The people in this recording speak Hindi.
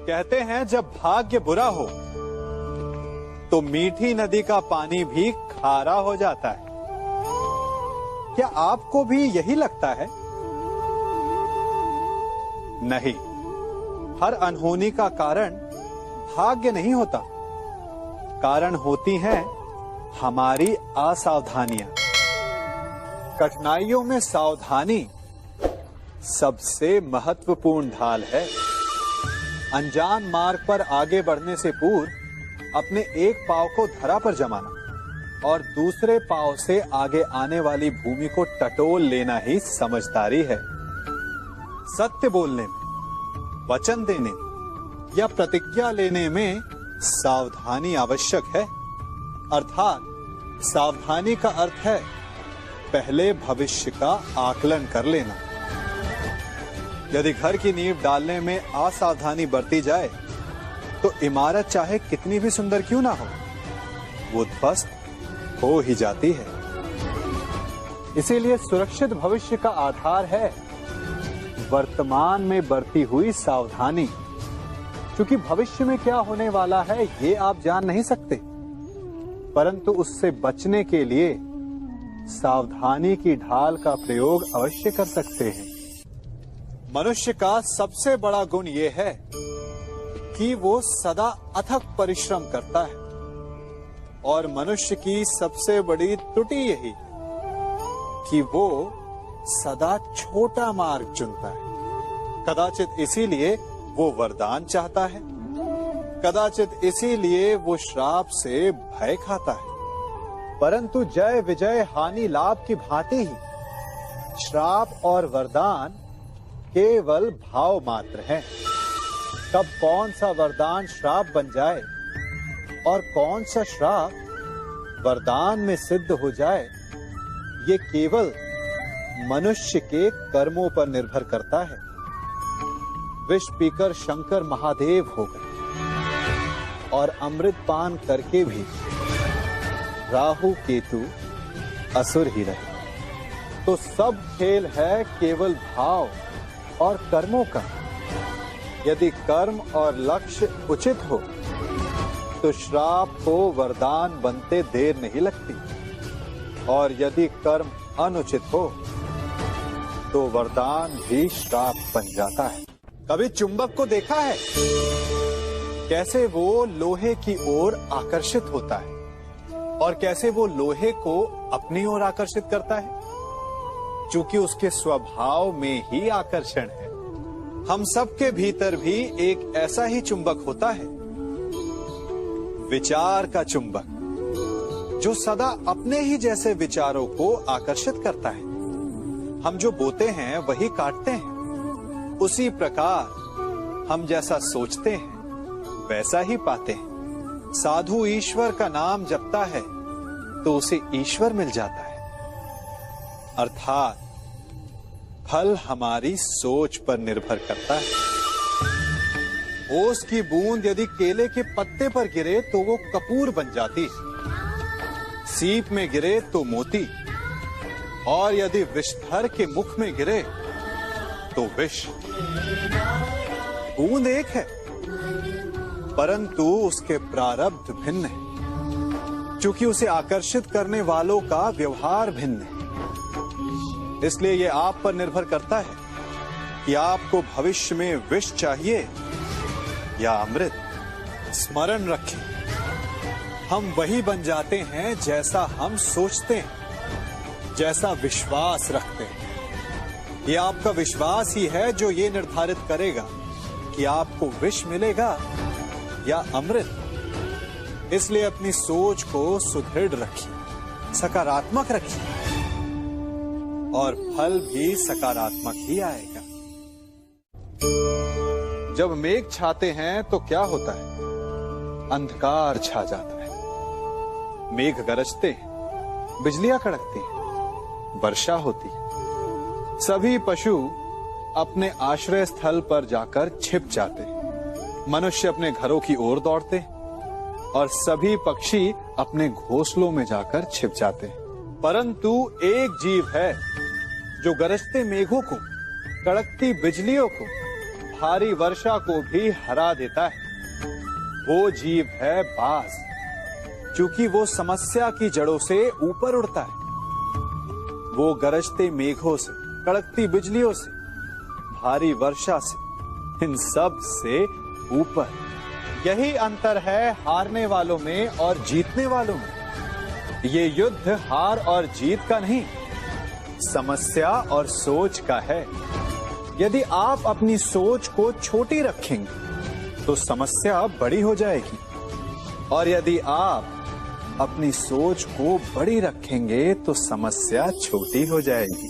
कहते हैं जब भाग्य बुरा हो तो मीठी नदी का पानी भी खारा हो जाता है। क्या आपको भी यही लगता है? नहीं, हर अनहोनी का कारण भाग्य नहीं होता। कारण होती हैं हमारी असावधानियां। कठिनाइयों में सावधानी सबसे महत्वपूर्ण ढाल है। अनजान मार्ग पर आगे बढ़ने से पूर्व अपने एक पांव को धरा पर जमाना और दूसरे पांव से आगे आने वाली भूमि को टटोल लेना ही समझदारी है। सत्य बोलने में, वचन देने या प्रतिज्ञा लेने में सावधानी आवश्यक है। अर्थात सावधानी का अर्थ है पहले भविष्य का आकलन कर लेना। यदि घर की नींव डालने में असावधानी बरती जाए तो इमारत चाहे कितनी भी सुंदर क्यों ना हो, वो ध्वस्त हो ही जाती है। इसीलिए सुरक्षित भविष्य का आधार है वर्तमान में बरती हुई सावधानी। क्योंकि भविष्य में क्या होने वाला है ये आप जान नहीं सकते, परंतु उससे बचने के लिए सावधानी की ढाल का प्रयोग अवश्य कर सकते हैं। मनुष्य का सबसे बड़ा गुण यह है कि वो सदा अथक परिश्रम करता है और मनुष्य की सबसे बड़ी त्रुटि यही कि वो सदा छोटा मार्ग चुनता है। कदाचित इसीलिए वो वरदान चाहता है, कदाचित इसीलिए वो श्राप से भय खाता है। परंतु जय विजय हानि लाभ की भांति ही श्राप और वरदान केवल भाव मात्र हैं। कब कौन सा वरदान श्राप बन जाए और कौन सा श्राप वरदान में सिद्ध हो जाए, ये केवल मनुष्य के कर्मों पर निर्भर करता है। विष पीकर शंकर महादेव हो गए और अमृत पान करके भी राहु केतु असुर ही रहे। तो सब खेल है केवल भाव और कर्मों का। यदि कर्म और लक्ष्य उचित हो तो श्राप को वरदान बनते देर नहीं लगती, और यदि कर्म अनुचित हो तो वरदान भी श्राप बन जाता है। कभी चुंबक को देखा है कैसे वो लोहे की ओर आकर्षित होता है और कैसे वो लोहे को अपनी ओर आकर्षित करता है? चूंकि उसके स्वभाव में ही आकर्षण है। हम सबके भीतर भी एक ऐसा ही चुंबक होता है, विचार का चुंबक, जो सदा अपने ही जैसे विचारों को आकर्षित करता है। हम जो बोते हैं वही काटते हैं। उसी प्रकार हम जैसा सोचते हैं वैसा ही पाते हैं। साधु ईश्वर का नाम जपता है तो उसे ईश्वर मिल जाता है। अर्थात फल हमारी सोच पर निर्भर करता है। ओस की बूंद यदि केले के पत्ते पर गिरे तो वो कपूर बन जाती, सीप में गिरे तो मोती, और यदि विषधर के मुख में गिरे तो विष। बूंद एक है परंतु उसके प्रारब्ध भिन्न है, क्योंकि उसे आकर्षित करने वालों का व्यवहार भिन्न है। इसलिए यह आप पर निर्भर करता है कि आपको भविष्य में विष चाहिए या अमृत। स्मरण रखें, हम वही बन जाते हैं जैसा हम सोचते हैं, जैसा विश्वास रखते हैं। यह आपका विश्वास ही है जो ये निर्धारित करेगा कि आपको विष मिलेगा या अमृत। इसलिए अपनी सोच को सुदृढ़ रखिए, सकारात्मक रखिए, और फल भी सकारात्मक ही आएगा। जब मेघ छाते हैं तो क्या होता है? अंधकार छा जाता है। मेघ गरजते हैं, बिजलियां कड़कती हैं, वर्षा होती है। सभी पशु अपने आश्रय स्थल पर जाकर छिप जाते हैं। मनुष्य अपने घरों की ओर दौड़ते हैं और सभी पक्षी अपने घोंसलों में जाकर छिप जाते हैं। परंतु एक जीव है जो गरजते मेघों को, कड़कती बिजलियों को, भारी वर्षा को भी हरा देता है। वो जीव है बाज, क्योंकि वो समस्या की जड़ों से ऊपर उड़ता है। वो गरजते मेघों से, कड़कती बिजलियों से, भारी वर्षा से, इन सब से ऊपर। यही अंतर है हारने वालों में और जीतने वालों में। ये युद्ध हार और जीत का नहीं, समस्या और सोच का है। यदि आप अपनी सोच को छोटी रखेंगे तो समस्या बड़ी हो जाएगी, और यदि आप अपनी सोच को बड़ी रखेंगे तो समस्या छोटी हो जाएगी।